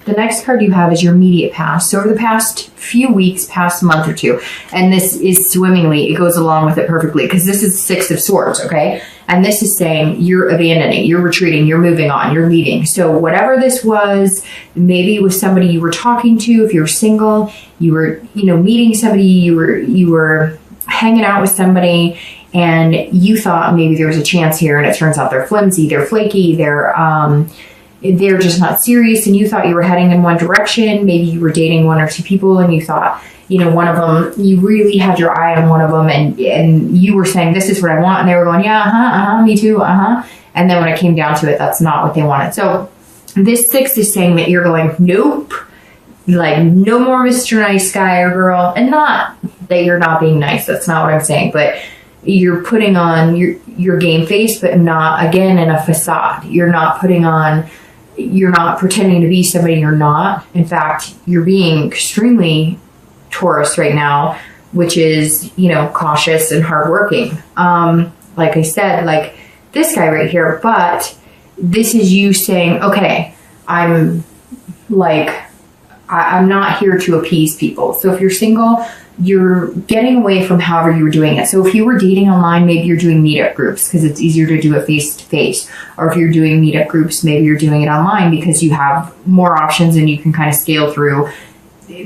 The next card you have is your immediate past. So over the past few weeks, past month or two, and this is swimmingly, it goes along with it perfectly, because this is Six of Swords, okay? And this is saying you're abandoning, you're retreating, you're moving on, you're leaving. So whatever this was, maybe it was somebody you were talking to, if you're single, you were, meeting somebody, you were hanging out with somebody, and you thought maybe there was a chance here, and it turns out they're flimsy, they're flaky, they're just not serious, and you thought you were heading in one direction. Maybe you were dating one or two people, and you thought, one of them, you really had your eye on one of them, and you were saying, this is what I want, and they were going, yeah, me too, and then when it came down to it, that's not what they wanted. So this 6 is saying that you're going, nope, like no more Mr. Nice Guy or girl, and not that you're not being nice, that's not what I'm saying, but you're putting on your game face, but not, again, in a facade. You're not pretending to be somebody you're not. In fact, you're being extremely Taurus right now, which is, cautious and hardworking. Like I said, like this guy right here, but this is you saying, okay, I'm not here to appease people. So if you're single, you're getting away from however you were doing it. So if you were dating online, maybe you're doing meetup groups because it's easier to do it face-to-face. Or if you're doing meetup groups, maybe you're doing it online because you have more options and you can kind of scale through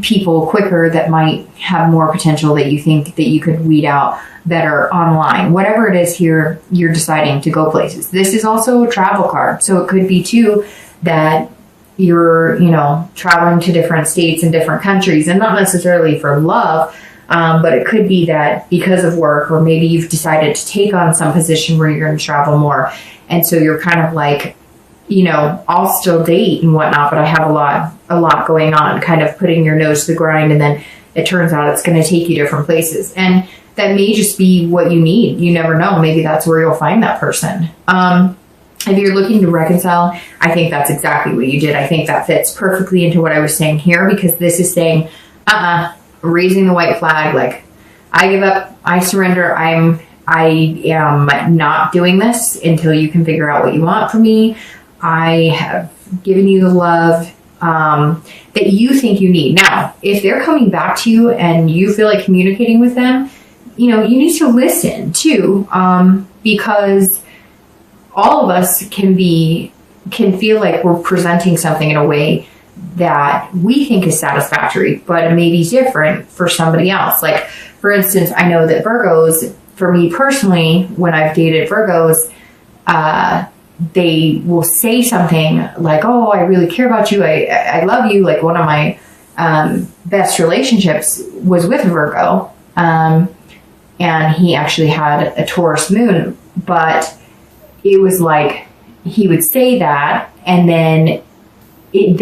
people quicker that might have more potential that you think that you could weed out better online. Whatever it is here, you're deciding to go places. This is also a travel card. So it could be too that you're, traveling to different states and different countries, and not necessarily for love, but it could be that because of work, or maybe you've decided to take on some position where you're going to travel more. And so you're kind of like, I'll still date and whatnot, but I have a lot going on, kind of putting your nose to the grind. And then it turns out it's going to take you different places. And that may just be what you need. You never know. Maybe that's where you'll find that person. If you're looking to reconcile, I think that's exactly what you did. I think that fits perfectly into what I was saying here, because this is saying, raising the white flag, like, I give up, I surrender, I am not doing this until you can figure out what you want from me. I have given you the love that you think you need. Now, if they're coming back to you and you feel like communicating with them, you need to listen too, because all of us can feel like we're presenting something in a way that we think is satisfactory, but it may be different for somebody else. Like, for instance, I know that Virgos, for me personally, when I've dated Virgos, they will say something like, oh, I really care about you. I love you. Like, one of my best relationships was with a Virgo. And he actually had a Taurus moon, but it was like he would say that, and then it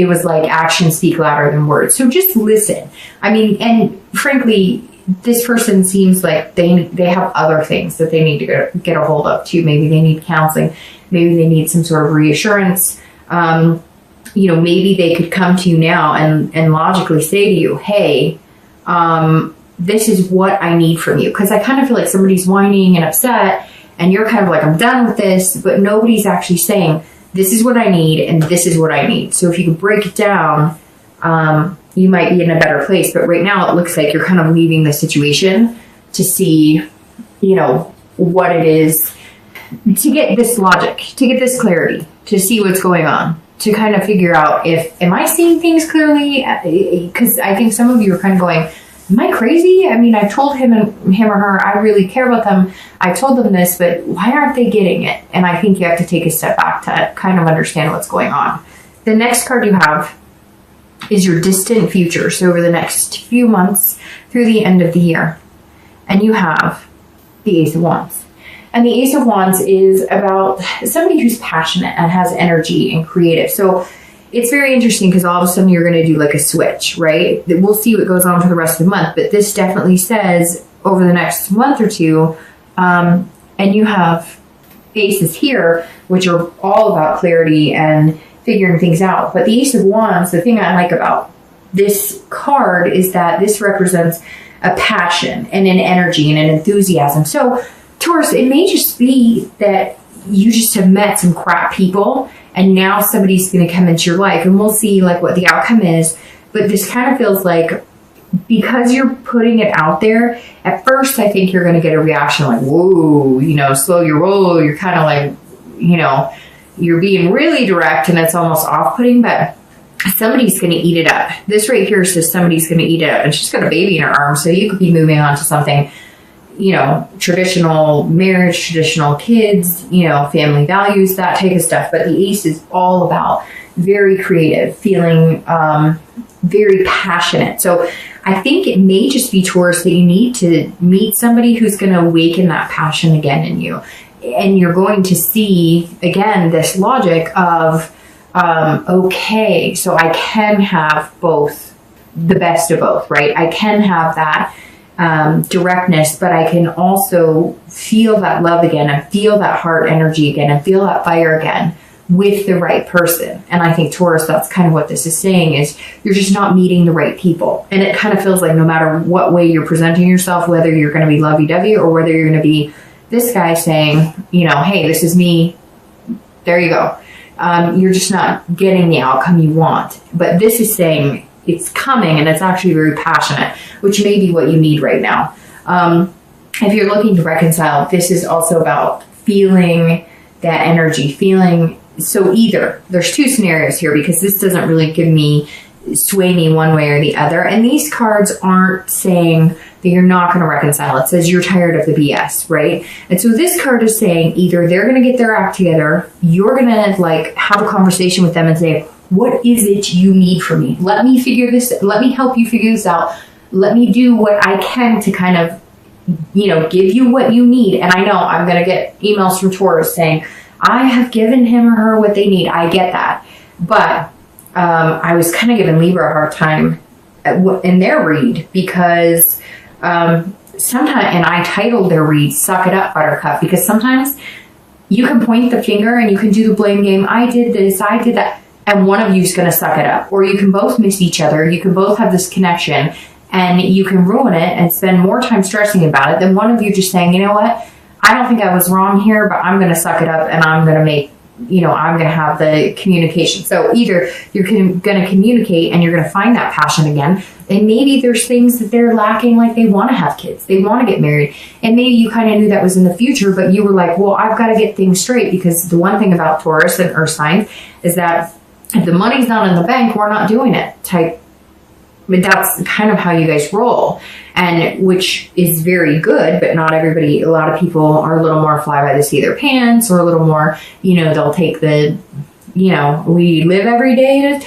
was like actions speak louder than words. So just listen. I mean, and frankly, this person seems like they have other things that they need to get a hold of too. Maybe they need counseling. Maybe they need some sort of reassurance. Maybe they could come to you now and logically say to you, hey, this is what I need from you. Because I kind of feel like somebody's whining and upset, and you're kind of like, I'm done with this, but nobody's actually saying, this is what I need, and this is what I need. So if you could break it down, you might be in a better place. But right now it looks like you're kind of leaving the situation to see, what it is, to get this logic, to get this clarity, to see what's going on, to kind of figure out am I seeing things clearly? Because I think some of you are kind of going, am I crazy? I mean, I told him or her, I really care about them. I told them this, but why aren't they getting it? And I think you have to take a step back to kind of understand what's going on. The next card you have is your distant future. So over the next few months through the end of the year. And you have the Ace of Wands. And the Ace of Wands is about somebody who's passionate and has energy and creative. So it's very interesting because all of a sudden you're going to do like a switch, right? We'll see what goes on for the rest of the month, but this definitely says over the next month or two, and you have aces here, which are all about clarity and figuring things out. But the Ace of Wands, the thing I like about this card is that this represents a passion and an energy and an enthusiasm. So Taurus, it may just be that you just have met some crap people, and now somebody's going to come into your life, and we'll see like what the outcome is. But this kind of feels like, because you're putting it out there, at first I think you're going to get a reaction like, whoa, you know, slow your roll. You're kind of like, you know, you're being really direct and it's almost off-putting, but somebody's going to eat it up. This right here says somebody's going to eat it up, and she's got a baby in her arms, so you could be moving on to something, you know, traditional marriage, traditional kids, you know, family values, that type of stuff. But the ace is all about very creative, feeling very passionate. So I think it may just be, Taurus, that you need to meet somebody who's going to awaken that passion again in you. And you're going to see, again, this logic of, okay, so I can have both, the best of both, right? I can have that directness, but I can also feel that love again, and feel that heart energy again, and feel that fire again with the right person. And I think, Taurus, that's kind of what this is saying, is you're just not meeting the right people. And it kind of feels like no matter what way you're presenting yourself, whether you're going to be lovey-dovey or whether you're going to be this guy saying, you know, hey, this is me, there you go. You're just not getting the outcome you want. But this is saying it's coming, and it's actually very passionate, which may be what you need right now. If you're looking to reconcile, this is also about feeling that energy, feeling. So either, there's two scenarios here, because this doesn't really sway me one way or the other. And these cards aren't saying that you're not going to reconcile. It says you're tired of the BS, right? And so this card is saying either they're going to get their act together, you're going to like have a conversation with them and say, what is it you need from me? Let me help you figure this out. Let me do what I can to kind of, you know, give you what you need. And I know I'm going to get emails from Taurus saying, I have given him or her what they need. I get that. But I was kind of giving Libra a hard time in their read, because sometimes, and I titled their read, Suck It Up, Buttercup, because sometimes you can point the finger and you can do the blame game. I did this, I did that. And one of you is going to suck it up. Or you can both miss each other. You can both have this connection, and you can ruin it and spend more time stressing about it than one of you just saying, you know what, I don't think I was wrong here, but I'm going to suck it up, and I'm going to make, you know, I'm going to have the communication. So either you're going to communicate and you're going to find that passion again, and maybe there's things that they're lacking, like they want to have kids, they want to get married, and maybe you kind of knew that was in the future, but you were like, well, I've got to get things straight, because the one thing about Taurus and Earth signs is that if the money's not in the bank, we're not doing it type. But that's kind of how you guys roll, and which is very good, but not everybody. A lot of people are a little more fly by the seat of their pants, or a little more, you know, they'll take the, you know, we live every day to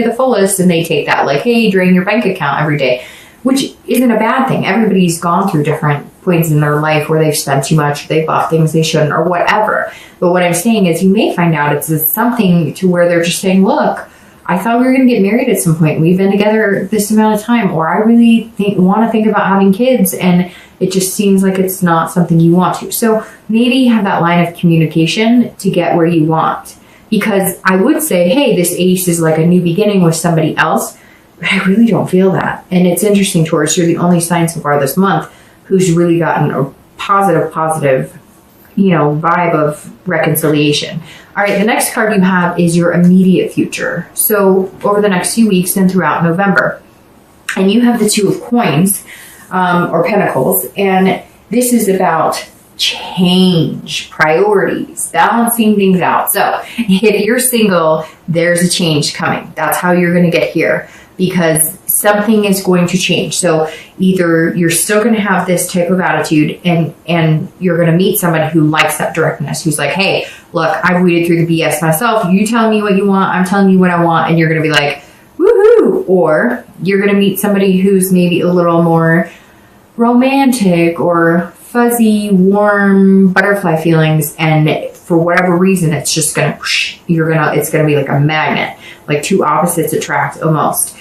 the fullest, and they take that like, hey, drain your bank account every day, which isn't a bad thing. Everybody's gone through different points in their life where they've spent too much, they bought things they shouldn't, or whatever. But what I'm saying is, you may find out it's something to where they're just saying, look, I thought we were going to get married at some point. We've been together this amount of time, or I really want to think about having kids, and it just seems like it's not something you want to. So maybe have that line of communication to get where you want. Because I would say, hey, this ace is like a new beginning with somebody else, but I really don't feel that. And it's interesting, Taurus, you're the only sign so far this month who's really gotten a positive, you know, vibe of reconciliation. All right, the next card you have is your immediate future. So over the next few weeks and throughout November. And you have the Two of Coins, or Pentacles. And this is about change, priorities, balancing things out. So if you're single, there's a change coming. That's how you're going to get here, because something is going to change. So either you're still going to have this type of attitude, and you're going to meet somebody who likes that directness, who's like, hey, look, I've weeded through the BS myself. You tell me what you want, I'm telling you what I want, and you're going to be like, woohoo. Or you're going to meet somebody who's maybe a little more romantic or fuzzy, warm, butterfly feelings, and for whatever reason, it's just going to, it's going to be like a magnet, like two opposites attract almost.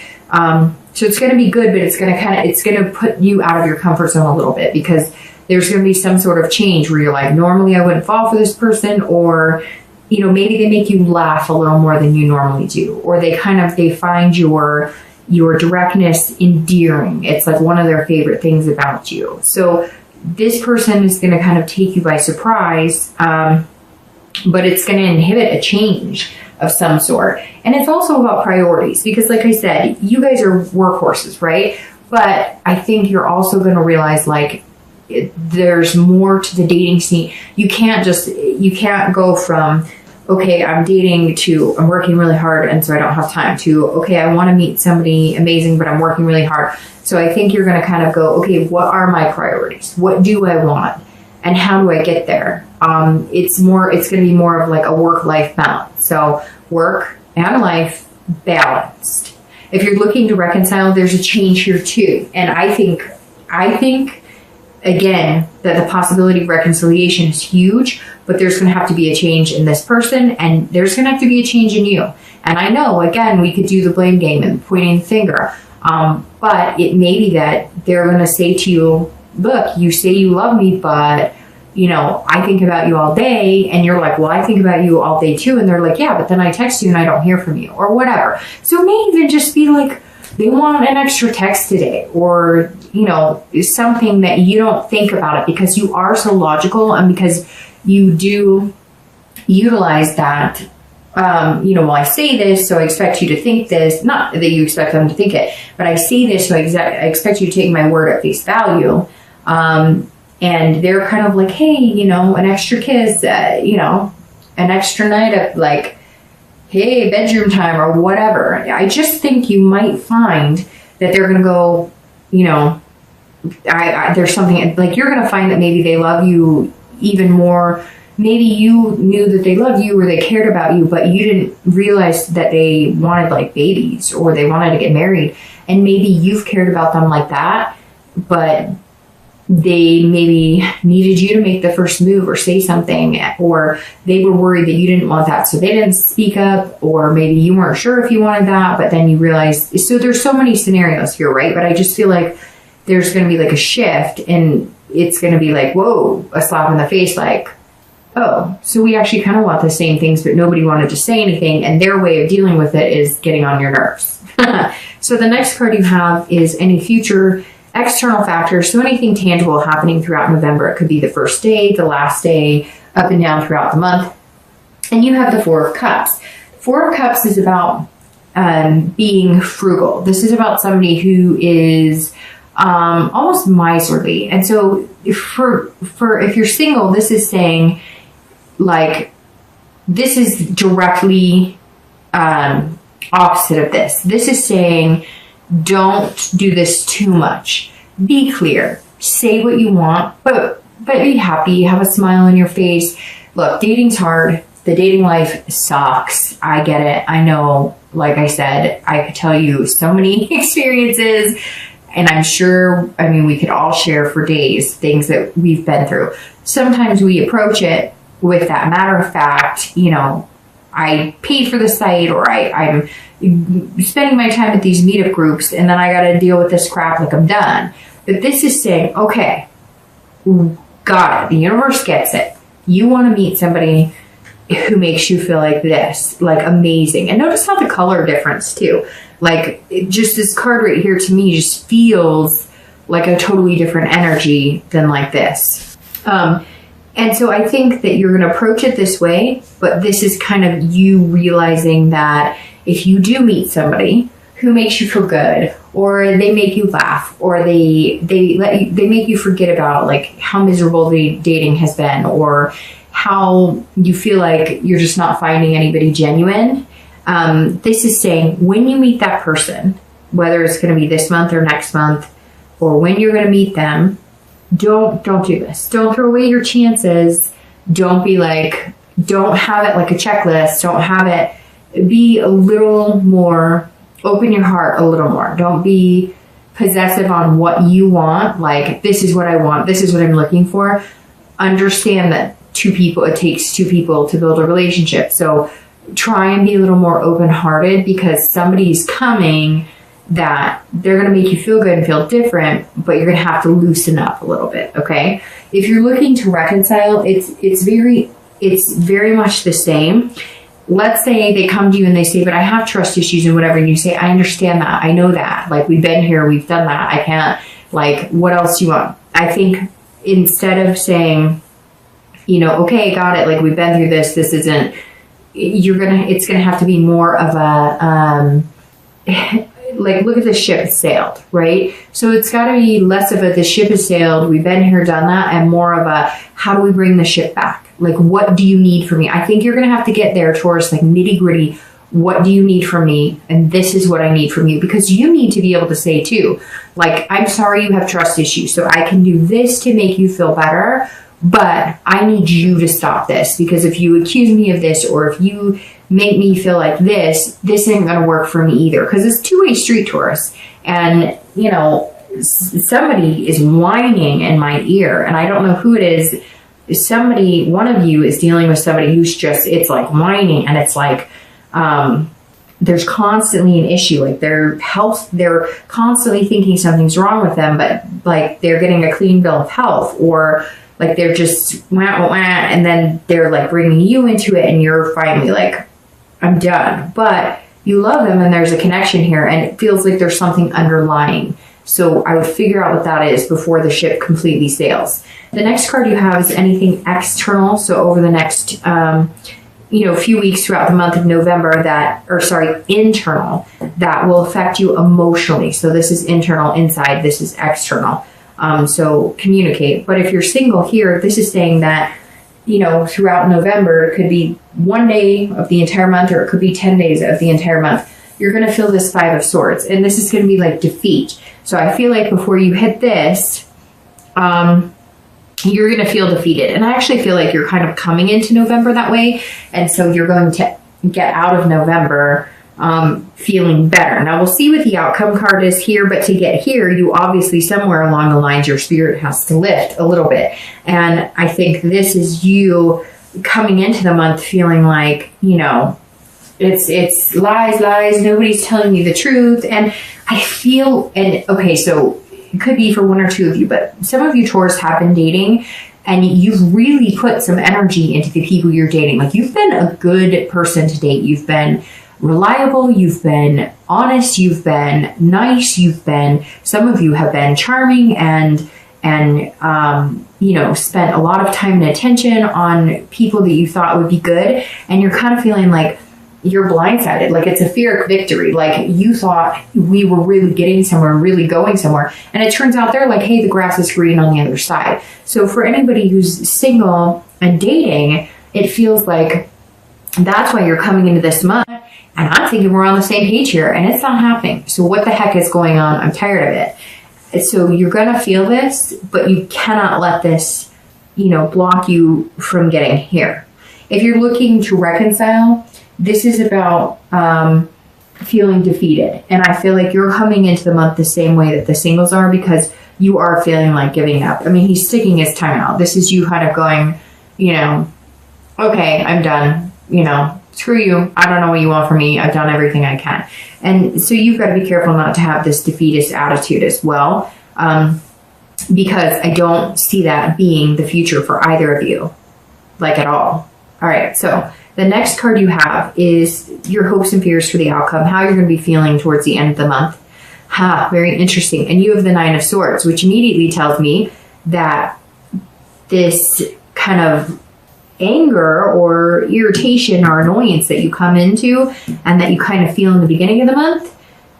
So it's going to be good, but it's going to put you out of your comfort zone a little bit, because there's going to be some sort of change where you're like, normally I wouldn't fall for this person, or, you know, maybe they make you laugh a little more than you normally do, or they find your directness endearing. It's like one of their favorite things about you. So this person is going to kind of take you by surprise, but it's going to inhibit a change of some sort. And it's also about priorities, because like I said, you guys are workhorses, right? But I think you're also going to realize, like, there's more to the dating scene. You can't go from, okay, I'm dating, to I'm working really hard and so I don't have time, to, okay, I want to meet somebody amazing, but I'm working really hard. So I think you're going to kind of go, okay, what are my priorities? What do I want? And how do I get there? It's going to be more of like a work-life balance. So work and life balanced. If you're looking to reconcile, there's a change here too. And I think again, that the possibility of reconciliation is huge, but there's going to have to be a change in this person, and there's going to have to be a change in you. And I know, again, we could do the blame game and pointing the finger, but it may be that they're going to say to you, look, you say you love me, but, you know, I think about you all day. And you're like, well, I think about you all day too. And they're like, yeah, but then I text you and I don't hear from you, or whatever. So it may even just be like, they want an extra text today, or, you know, something that you don't think about it because you are so logical, and because you do utilize that, you know, well, I say this, so I expect you to think this. Not that you expect them to think it, but I say this, so I expect you to take my word at face value. And they're kind of like, hey, you know, an extra kiss, you know, an extra night of like, hey, bedroom time or whatever. I just think you might find that they're going to go, you know, there's something, like, you're going to find that maybe they love you even more. Maybe you knew that they loved you or they cared about you, but you didn't realize that they wanted like babies or they wanted to get married. And maybe you've cared about them like that, but they maybe needed you to make the first move or say something, or they were worried that you didn't want that, so they didn't speak up, or maybe you weren't sure if you wanted that, but then you realized. So there's so many scenarios here, right? But I just feel like there's going to be like a shift, and it's going to be like, whoa, a slap in the face, like, oh, so we actually kind of want the same things, but nobody wanted to say anything, and their way of dealing with it is getting on your nerves. So the next card you have is any future external factors. So anything tangible happening throughout November. It could be the first day, the last day, up and down throughout the month. And you have the Four of Cups. Four of Cups is about being frugal. This is about somebody who is almost miserly. And so for if you're single, this is saying, like, this is directly opposite of this. This is saying, don't do this too much. Be clear. Say what you want, but be happy. Have a smile on your face. Look, dating's hard. The dating life sucks. I get it. I know, like I said, I could tell you so many experiences, and I'm sure, I mean, we could all share for days things that we've been through. Sometimes we approach it with that matter of fact, you know, I paid for the site, or I'm spending my time at these meetup groups, and then I got to deal with this crap, like I'm done. But this is saying, okay, got it. The universe gets it. You want to meet somebody who makes you feel like this, like amazing. And notice how the color difference too. Like, just this card right here to me just feels like a totally different energy than like this. And so I think that you're going to approach it this way, but this is kind of you realizing that if you do meet somebody who makes you feel good, or they make you laugh, or they make you forget about like how miserable the dating has been, or how you feel like you're just not finding anybody genuine. This is saying, when you meet that person, whether it's going to be this month or next month, or when you're going to meet them, don't do this. Don't throw away your chances. Don't be like, don't have it like a checklist. Don't have it. Be a little more, open your heart a little more. Don't be possessive on what you want. Like, this is what I want. This is what I'm looking for. Understand that it takes two people to build a relationship. So try and be a little more open-hearted, because somebody's coming that they're going to make you feel good and feel different, but you're going to have to loosen up a little bit. Okay. If you're looking to reconcile, it's very much the same. Let's say they come to you and they say, but I have trust issues and whatever. And you say, I understand that. I know that. Like, we've been here, we've done that. I can't, like, what else do you want? I think instead of saying, you know, okay, got it, like we've been through this, this isn't, it's gonna have to be more of a, like, look at the ship has sailed, right? So it's got to be less of a, the ship has sailed, we've been here, done that, and more of a, how do we bring the ship back? Like, what do you need from me? I think you're going to have to get there, Taurus, like nitty gritty. What do you need from me? And this is what I need from you, because you need to be able to say too, like, I'm sorry you have trust issues, so I can do this to make you feel better, but I need you to stop this, because if you accuse me of this, or if you make me feel like this isn't going to work for me either, because it's two-way street, Taurus. And, you know, somebody is whining in my ear, and I don't know who it is. Somebody, one of you is dealing with somebody who's just, it's like whining, and it's like, there's constantly an issue, like their health, they're constantly thinking something's wrong with them, but like they're getting a clean bill of health, or like they're just wah, wah, wah, and then they're like bringing you into it, and you're finally like, I'm done. But you love them, and there's a connection here, and it feels like there's something underlying. So I would figure out what that is before the ship completely sails. The next card you have is anything external. So over the next, you know, few weeks throughout the month of November internal, that will affect you emotionally. So this is internal, inside, this is external. So communicate. But if you're single here, this is saying that, you know, throughout November, it could be 1 day of the entire month, or it could be 10 days of the entire month. You're going to feel this Five of Swords, and this is going to be like defeat. So I feel like before you hit this, you're going to feel defeated. And I actually feel like you're kind of coming into November that way. And so you're going to get out of November feeling better. Now we'll see what the outcome card is here, but to get here, you obviously somewhere along the lines, your spirit has to lift a little bit. And I think this is you coming into the month feeling like, you know, it's lies, nobody's telling you the truth. And I feel, and okay, so it could be for one or two of you, but some of you Taurus have been dating, and you've really put some energy into the people you're dating. Like, you've been a good person to date. You've been reliable, you've been honest, you've been nice, some of you have been charming and you know, spent a lot of time and attention on people that you thought would be good, and you're kind of feeling like you're blindsided, like it's a Pyrrhic victory, like you thought we were really getting somewhere, really going somewhere, and it turns out they're like, hey, the grass is green on the other side. So for anybody who's single and dating, it feels like that's why you're coming into this month. And I'm thinking we're on the same page here, and it's not happening. So what the heck is going on? I'm tired of it. So you're going to feel this, but you cannot let this, you know, block you from getting here. If you're looking to reconcile, this is about feeling defeated. And I feel like you're coming into the month the same way that the singles are, because you are feeling like giving up. I mean, he's sticking his tongue out. This is you kind of going, you know, okay, I'm done, you know. Screw you. I don't know what you want from me. I've done everything I can. And so you've got to be careful not to have this defeatist attitude as well, because I don't see that being the future for either of you, like at all. All right. So the next card you have is your hopes and fears for the outcome, how you're going to be feeling towards the end of the month. Very interesting. And you have the Nine of Swords, which immediately tells me that this kind of anger or irritation or annoyance that you come into and that you kind of feel in the beginning of the month,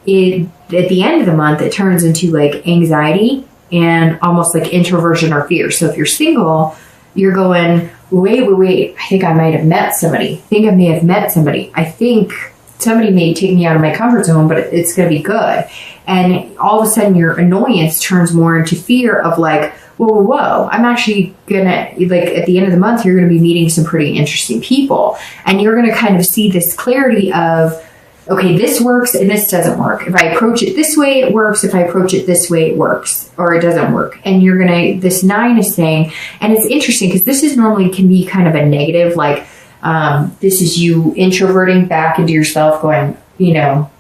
at the end of the month, it turns into like anxiety and almost like introversion or fear. So if you're single, you're going, wait, I think I might have met somebody. I think I may have met somebody. I think somebody may take me out of my comfort zone, but it's going to be good. And all of a sudden your annoyance turns more into fear of like, whoa, I'm actually gonna, like at the end of the month, you're gonna be meeting some pretty interesting people. And you're gonna kind of see this clarity of, okay, this works and this doesn't work. If I approach it this way, it works. If I approach it this way, it works, or it doesn't work. And you're gonna, this 9 is saying, and it's interesting because this is normally can be kind of a negative, like this is you introverting back into yourself going, you know,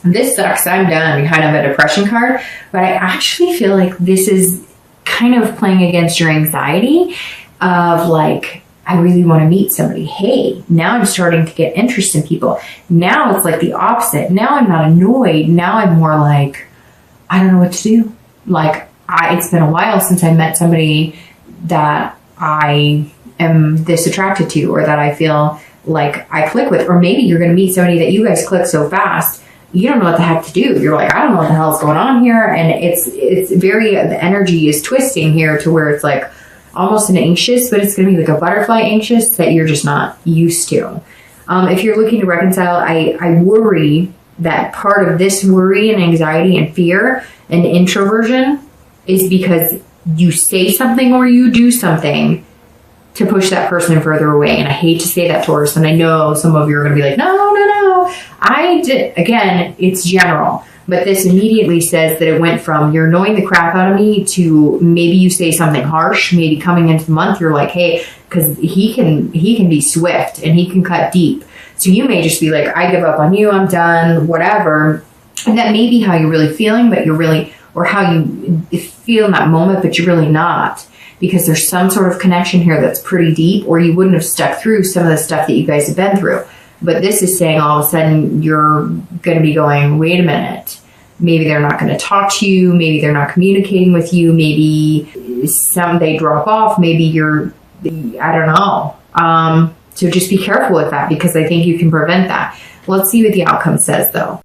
this sucks, I'm done, kind of a depression card. But I actually feel like this is kind of playing against your anxiety of like, I really want to meet somebody. Hey, now I'm starting to get interest in people. Now it's like the opposite. Now I'm not annoyed. Now I'm more like, I don't know what to do. Like, it's been a while since I met somebody that I am this attracted to, or that I feel like I click with. Or maybe you're going to meet somebody that you guys click so fast, you don't know what the heck to do. You're like, I don't know what the hell's going on here. And it's very, the energy is twisting here to where it's like almost an anxious, but it's going to be like a butterfly anxious that you're just not used to. If you're looking to reconcile, I worry that part of this worry and anxiety and fear and introversion is because you say something or you do something to push that person further away. And I hate to say that, Taurus, and I know some of you are going to be like, no. Again, it's general, but this immediately says that it went from you're annoying the crap out of me to maybe you say something harsh. Maybe coming into the month, you're like, hey, because he can be swift and he can cut deep. So you may just be like, I give up on you, I'm done, whatever. And that may be how you're really feeling, but you're really, or how you feel in that moment, but you're really not. Because there's some sort of connection here that's pretty deep, or you wouldn't have stuck through some of the stuff that you guys have been through. But this is saying all of a sudden you're going to be going, wait a minute, maybe they're not going to talk to you, maybe they're not communicating with you, maybe they drop off, maybe I don't know. So just be careful with that, because I think you can prevent that. Let's see what the outcome says though.